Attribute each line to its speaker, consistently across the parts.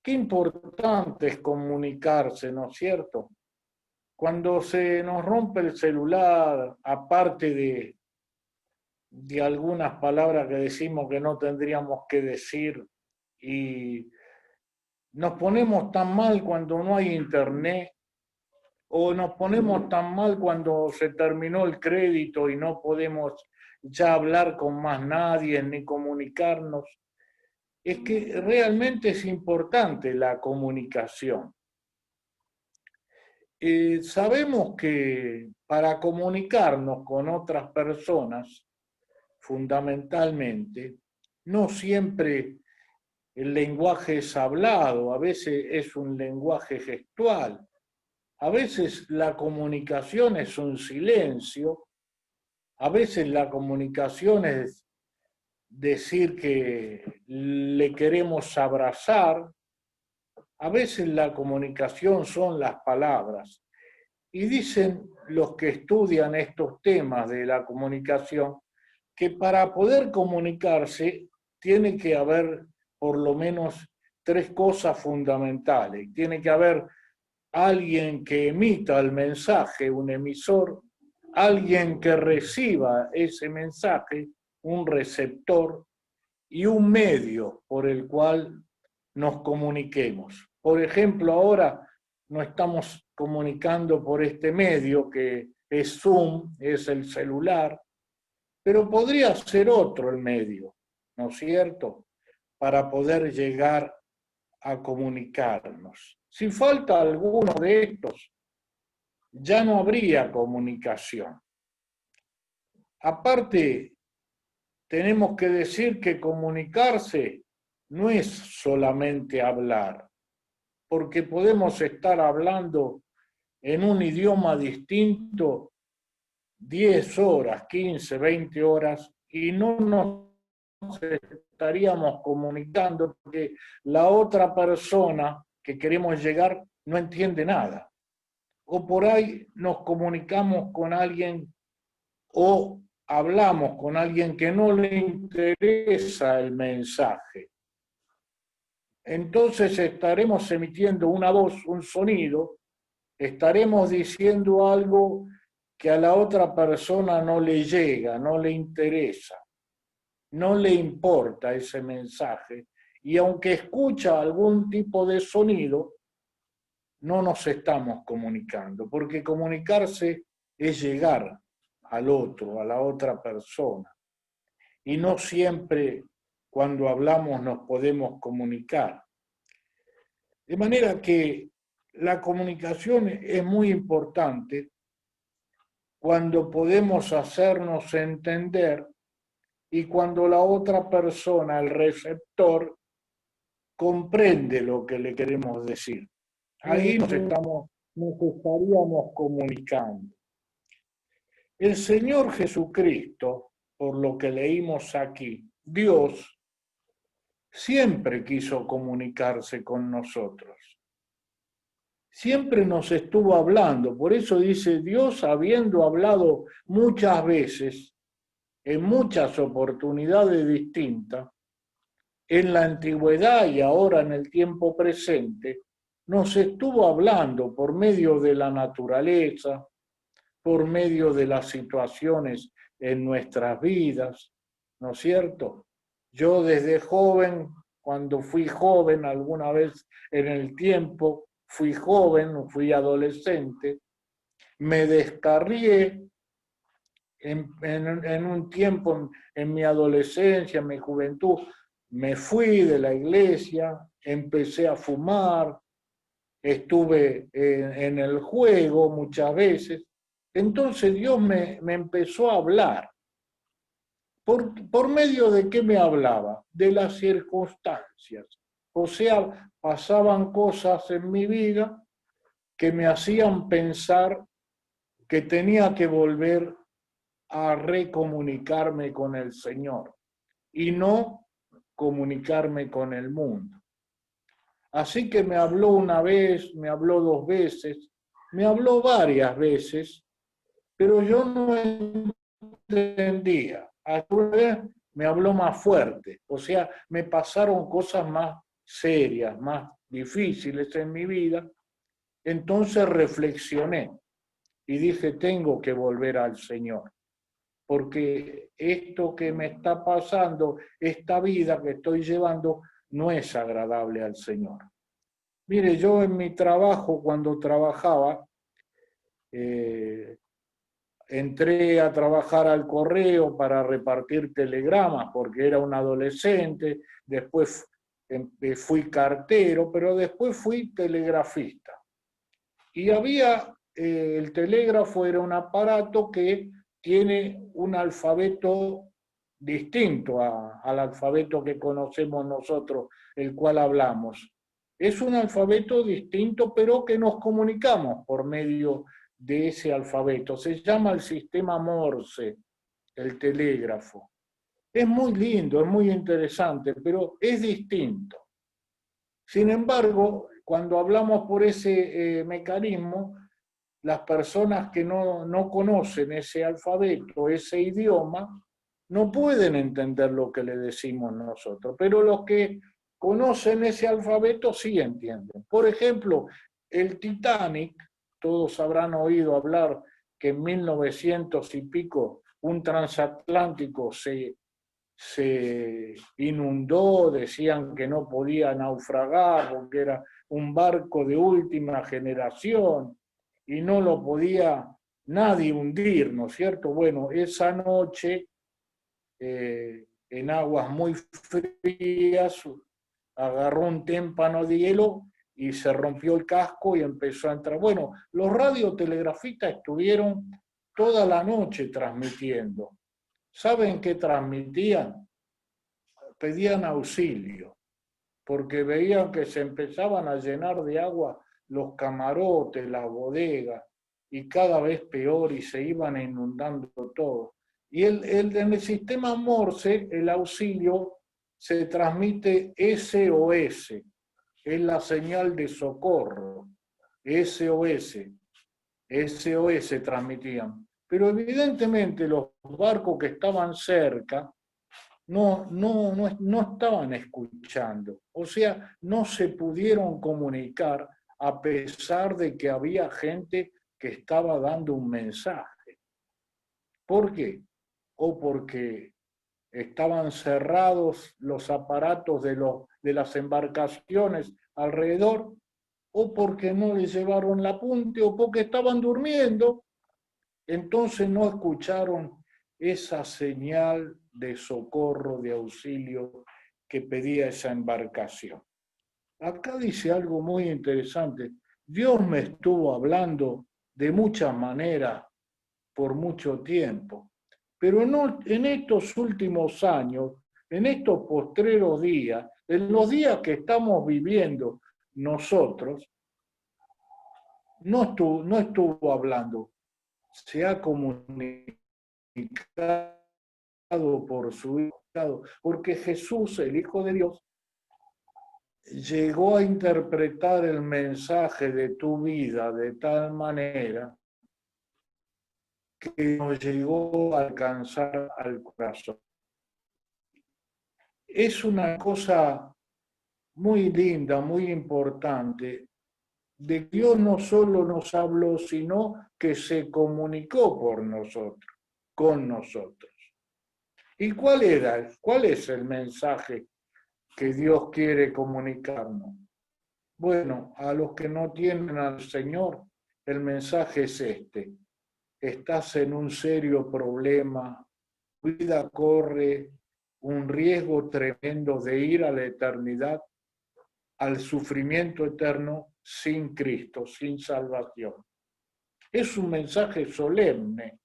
Speaker 1: qué importante es comunicarse, ¿no es cierto? Cuando se nos rompe el celular, aparte de algunas palabras que decimos que no tendríamos que decir, y nos ponemos tan mal cuando no hay internet, o nos ponemos tan mal cuando se terminó el crédito y no podemos ya hablar con más nadie ni comunicarnos. Es que realmente es importante la comunicación. Sabemos que para comunicarnos con otras personas, fundamentalmente, no siempre el lenguaje es hablado, a veces es un lenguaje gestual, a veces la comunicación es un silencio, a veces la comunicación es decir que le queremos abrazar, a veces la comunicación son las palabras. Y dicen los que estudian estos temas de la comunicación que para poder comunicarse tiene que haber por lo menos tres cosas fundamentales. Tiene que haber alguien que emita el mensaje, un emisor, alguien que reciba ese mensaje, un receptor, y un medio por el cual nos comuniquemos. Por ejemplo, ahora nos estamos comunicando por este medio que es Zoom, es el celular, pero podría ser otro el medio, ¿no es cierto?, para poder llegar a comunicarnos. Si falta alguno de estos, ya no habría comunicación. Aparte, tenemos que decir que comunicarse no es solamente hablar, porque podemos estar hablando en un idioma distinto 10 horas, 15, 20 horas y no nos estaríamos comunicando porque la otra persona que queremos llegar no entiende nada. O por ahí nos comunicamos con alguien o hablamos con alguien que no le interesa el mensaje. Entonces estaremos emitiendo una voz, un sonido, estaremos diciendo algo que a la otra persona no le llega, no le interesa, no le importa ese mensaje. Y aunque escucha algún tipo de sonido, no nos estamos comunicando, porque comunicarse es llegar al otro, a la otra persona. Y no siempre cuando hablamos nos podemos comunicar. De manera que la comunicación es muy importante cuando podemos hacernos entender y cuando la otra persona, el receptor, comprende lo que le queremos decir. Ahí nos estaríamos comunicando. El Señor Jesucristo, por lo que leímos aquí, Dios, siempre quiso comunicarse con nosotros. Siempre nos estuvo hablando. Por eso dice, Dios habiendo hablado muchas veces, en muchas oportunidades distintas, en la antigüedad y ahora en el tiempo presente, nos estuvo hablando por medio de la naturaleza, por medio de las situaciones en nuestras vidas, ¿no es cierto? Yo desde joven, cuando fui joven alguna vez en el tiempo, fui joven, fui adolescente, me descarrié en un tiempo, en mi adolescencia, en mi juventud, me fui de la iglesia, empecé a fumar, estuve en el juego muchas veces. Entonces Dios me empezó a hablar. ¿Por medio de qué me hablaba? De las circunstancias. O sea, pasaban cosas en mi vida que me hacían pensar que tenía que volver a recomunicarme con el Señor y no comunicarme con el mundo. Así que me habló una vez, me habló dos veces, me habló varias veces, pero yo no entendía. A su vez me habló más fuerte, o sea, me pasaron cosas más serias, más difíciles en mi vida, entonces reflexioné y dije, tengo que volver al Señor, porque esto que me está pasando, esta vida que estoy llevando, no es agradable al Señor. Mire, yo en mi trabajo, cuando trabajaba, entré a trabajar al correo para repartir telegramas porque era un adolescente, después fui cartero, pero después fui telegrafista. Y había, el telégrafo era un aparato que tiene un alfabeto distinto al alfabeto que conocemos nosotros, el cual hablamos. Es un alfabeto distinto, pero que nos comunicamos por medio de ese alfabeto. Se llama el sistema Morse, el telégrafo. Es muy lindo, es muy interesante, pero es distinto. Sin embargo, cuando hablamos por ese mecanismo, las personas que no conocen ese alfabeto, ese idioma, no pueden entender lo que le decimos nosotros, pero los que conocen ese alfabeto sí entienden. Por ejemplo, el Titanic, todos habrán oído hablar que en 1900 y pico un transatlántico se inundó, decían que no podía naufragar porque era un barco de última generación y no lo podía nadie hundir, ¿no es cierto? Bueno, esa noche, en aguas muy frías, agarró un témpano de hielo y se rompió el casco y empezó a entrar. Bueno, los radiotelegrafistas estuvieron toda la noche transmitiendo. ¿Saben qué transmitían? Pedían auxilio, porque veían que se empezaban a llenar de agua los camarotes, las bodegas, y cada vez peor, y se iban inundando todo. Y en el sistema Morse, el auxilio se transmite SOS, es la señal de socorro, SOS, SOS transmitían. Pero evidentemente los barcos que estaban cerca no estaban escuchando, o sea, no se pudieron comunicar a pesar de que había gente que estaba dando un mensaje. ¿Por qué? O porque estaban cerrados los aparatos de las embarcaciones alrededor, o porque no les llevaron la punta, o porque estaban durmiendo, entonces no escucharon esa señal de socorro, de auxilio que pedía esa embarcación. Acá dice algo muy interesante. Dios me estuvo hablando de muchas maneras por mucho tiempo, pero no en estos últimos años, en estos postreros días, en los días que estamos viviendo nosotros, no estuvo hablando, se ha comunicado por su Hijo, porque Jesús, el Hijo de Dios, llegó a interpretar el mensaje de tu vida de tal manera que nos llegó a alcanzar al corazón. Es una cosa muy linda, muy importante, de que Dios no solo nos habló, sino que se comunicó por nosotros, con nosotros. ¿Y cuál es el mensaje que Dios quiere comunicarnos? Bueno, a los que no tienen al Señor, el mensaje es este. Estás en un serio problema, tu vida corre un riesgo tremendo de ir a la eternidad, al sufrimiento eterno sin Cristo, sin salvación. Es un mensaje solemne,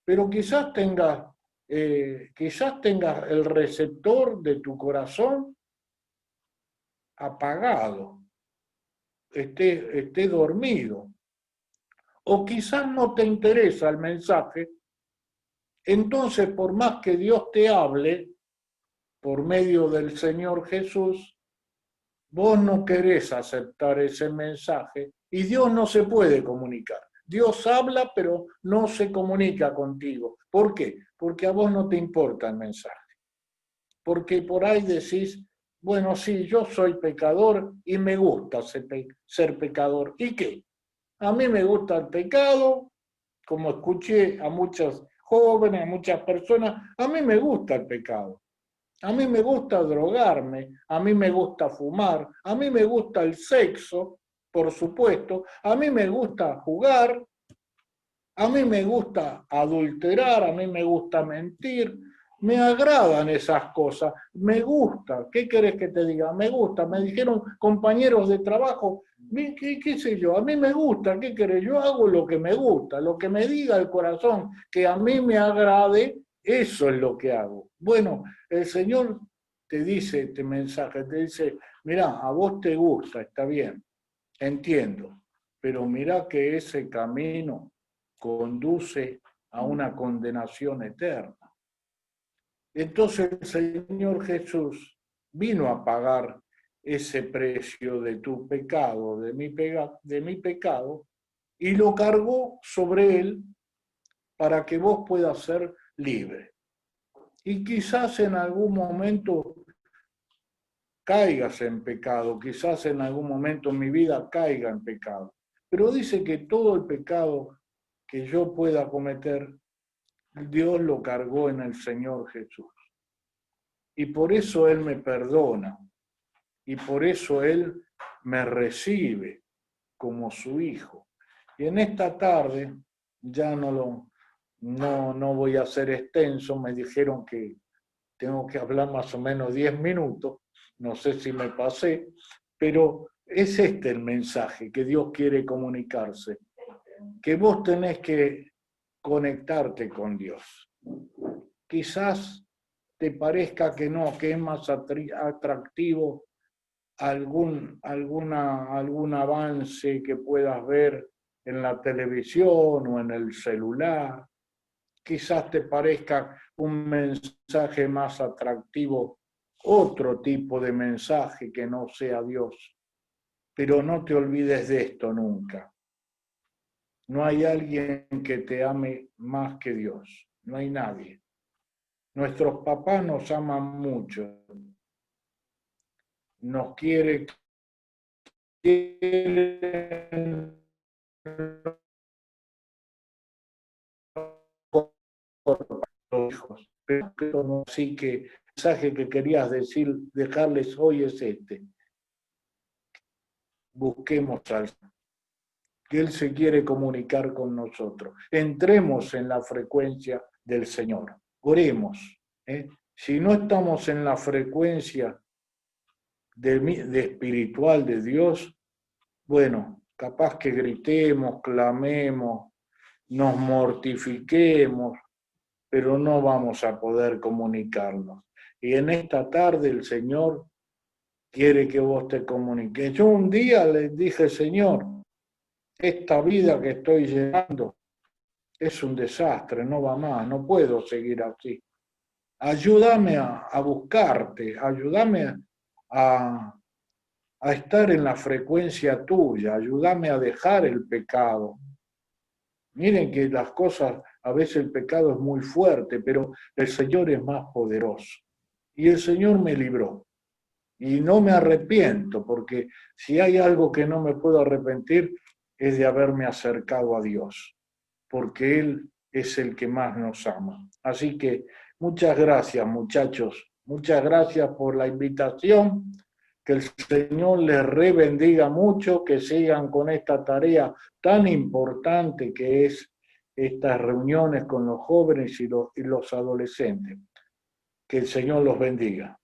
Speaker 1: pero quizás tengas el receptor de tu corazón apagado, esté dormido, o quizás no te interesa el mensaje. Entonces, por más que Dios te hable por medio del Señor Jesús, vos no querés aceptar ese mensaje y Dios no se puede comunicar. Dios habla, pero no se comunica contigo. ¿Por qué? Porque a vos no te importa el mensaje. Porque por ahí decís, Bueno, sí, yo soy pecador y me gusta ser pecador. ¿Y qué? A mí me gusta el pecado, como escuché a muchos jóvenes, a muchas personas, a mí me gusta el pecado. A mí me gusta drogarme, a mí me gusta fumar, a mí me gusta el sexo, por supuesto, a mí me gusta jugar, a mí me gusta adulterar, a mí me gusta mentir, me agradan esas cosas, me gusta. ¿Qué querés que te diga? Me gusta. Me dijeron compañeros de trabajo, ¿qué sé yo? A mí me gusta, ¿qué querés? Yo hago lo que me gusta, lo que me diga el corazón, que a mí me agrade, eso es lo que hago. Bueno, el Señor te dice este mensaje, te dice, mirá, a vos te gusta, está bien, entiendo, pero mirá que ese camino conduce a una condenación eterna. Entonces el Señor Jesús vino a pagar ese precio de tu pecado, de mi pecado, y lo cargó sobre él para que vos puedas ser libre. Y quizás en algún momento caigas en pecado, quizás en algún momento mi vida caiga en pecado, pero dice que todo el pecado que yo pueda cometer, Dios lo cargó en el Señor Jesús. Y por eso Él me perdona. Y por eso Él me recibe como su hijo. Y en esta tarde, ya no voy a ser extenso, me dijeron que tengo que hablar más o menos 10 minutos, no sé si me pasé, pero es este el mensaje que Dios quiere comunicarse, que vos tenés que conectarte con Dios. Quizás te parezca que no, que es más atractivo algún avance que puedas ver en la televisión o en el celular. Quizás te parezca un mensaje más atractivo, otro tipo de mensaje que no sea Dios. Pero no te olvides de esto nunca. No hay alguien que te ame más que Dios. No hay nadie. Nuestros papás nos aman mucho. Nos quieren por los hijos. Pero sí que el mensaje que querías dejarles hoy es este. Busquemos al Señor, que Él se quiere comunicar con nosotros. Entremos en la frecuencia del Señor. Oremos. Si no estamos en la frecuencia de espiritual de Dios, bueno, capaz que gritemos, clamemos, nos mortifiquemos, pero no vamos a poder comunicarnos. Y en esta tarde el Señor quiere que vos te comuniques. Yo un día les dije, Señor, esta vida que estoy llevando es un desastre, no va más, no puedo seguir así. Ayúdame a buscarte, ayúdame a estar en la frecuencia tuya, ayúdame a dejar el pecado. Miren que las cosas, a veces el pecado es muy fuerte, pero el Señor es más poderoso. Y el Señor me libró. Y no me arrepiento, porque si hay algo que no me puedo arrepentir es de haberme acercado a Dios, porque Él es el que más nos ama. Así que muchas gracias, muchachos. Muchas gracias por la invitación. Que el Señor les rebendiga mucho, que sigan con esta tarea tan importante que es estas reuniones con los jóvenes y los adolescentes. Que el Señor los bendiga.